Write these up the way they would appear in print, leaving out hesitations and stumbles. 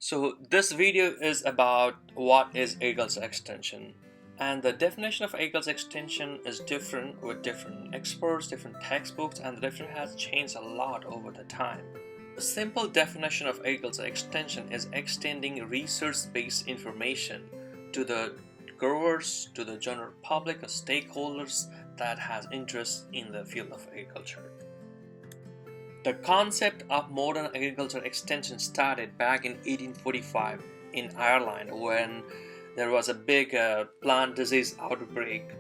So this video is about what is agriculture extension, and the definition of agriculture extension is different with different experts, different textbooks, and the definition has changed a lot over the time. The simple definition of agriculture extension is extending research-based information to the growers, to the general public or stakeholders that has interest in the field of agriculture. The concept of modern agriculture extension started back in 1845 in Ireland when there was a big plant disease outbreak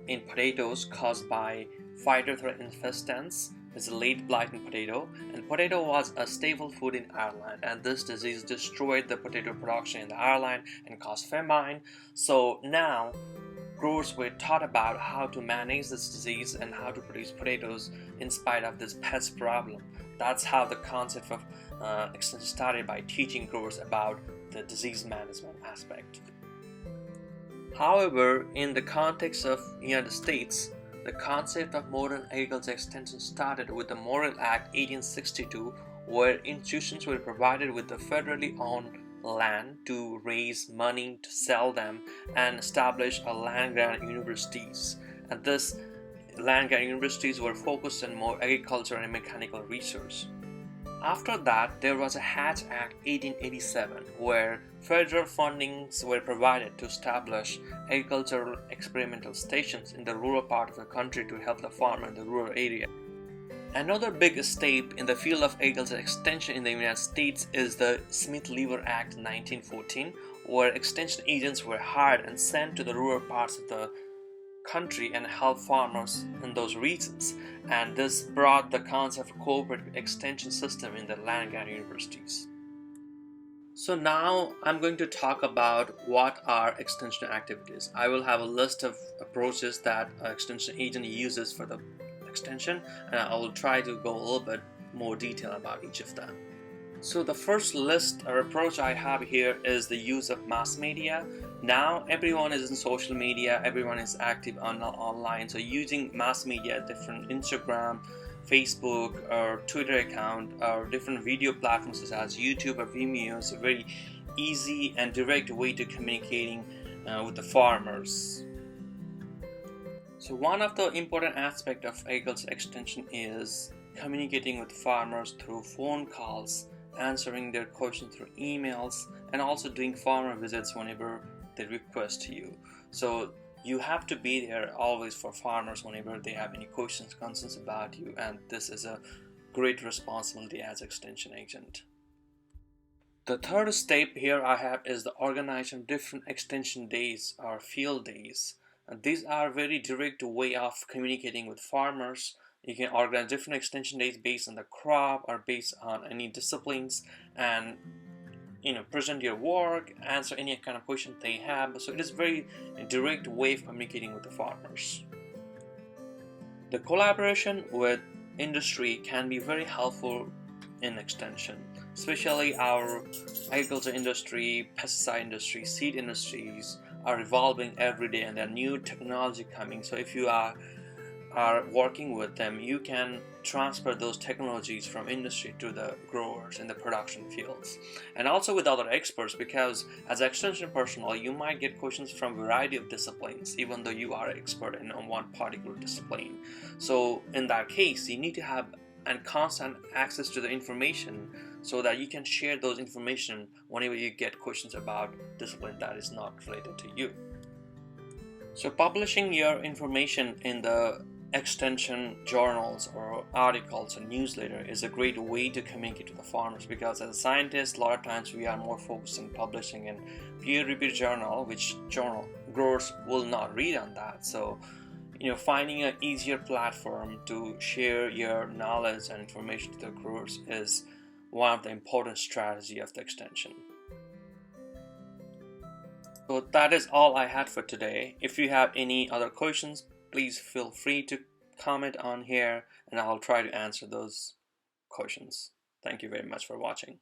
in potatoes caused by Phytophthora infestans. It's a late blighting potato, and potato was a staple food in Ireland, and this disease destroyed the potato production in Ireland and caused famine. So now growers were taught about how to manage this disease and how to produce potatoes in spite of this pest problem. That's how the concept of extension started, by teaching growers about the disease management aspect. However, in the context of United States, the concept of modern agriculture extension started with the Morrill Act 1862, where institutions were provided with the federally owned land to raise money to sell them and establish a land-grant universities. And this land-grant universities were focused on more agriculture and mechanical research. After that, there was a Hatch Act 1887, where federal fundings were provided to establish agricultural experimental stations in the rural part of the country to help the farmer in the rural area. Another big step in the field of agriculture extension in the United States is the Smith-Lever Act 1914, where extension agents were hired and sent to the rural parts of the country and help farmers in those regions. And this brought the concept of cooperative extension system in the land-grant universities. So now I'm going to talk about what are extension activities. I will have a list of approaches that an extension agent uses for the extension, and I will try to go a little bit more detail about each of them. So the first list or approach I have here is the use of mass media. Now everyone is in social media, everyone is active online, so using mass media, different Instagram, Facebook or Twitter account, or different video platforms such as YouTube or Vimeo is a very easy and direct way to communicating with the farmers. So one of the important aspects of agriculture extension is communicating with farmers through phone calls, answering their questions through emails, and also doing farmer visits whenever they request you. So you have to be there always for farmers whenever they have any questions, concerns about you, and this is a great responsibility as extension agent. The third step here I have is the organization of different extension days or field days. And these are very direct way of communicating with farmers. You can organize different extension days based on the crop or based on any disciplines, and present your work, answer any kind of question they have. So it is very direct way of communicating with the farmers. The collaboration with industry can be very helpful in extension, especially our agriculture industry, pesticide industry, seed industries are evolving every day, and there are new technology coming. So if you are working with them, you can transfer those technologies from industry to the growers in the production fields, and also with other experts, because as extension personnel you might get questions from a variety of disciplines even though you are expert in one particular discipline. So in that case you need to have and constant access to the information so that you can share those information whenever you get questions about discipline that is not related to you. So publishing your information in the extension journals or articles or newsletter is a great way to communicate to the farmers, because as a scientist a lot of times we are more focused on publishing in peer-reviewed journal, which journal growers will not read on that. So finding an easier platform to share your knowledge and information to the growers is one of the important strategy of the extension. So that is all I had for today. If you have any other questions, please feel free to comment on here and I'll try to answer those questions. Thank you very much for watching.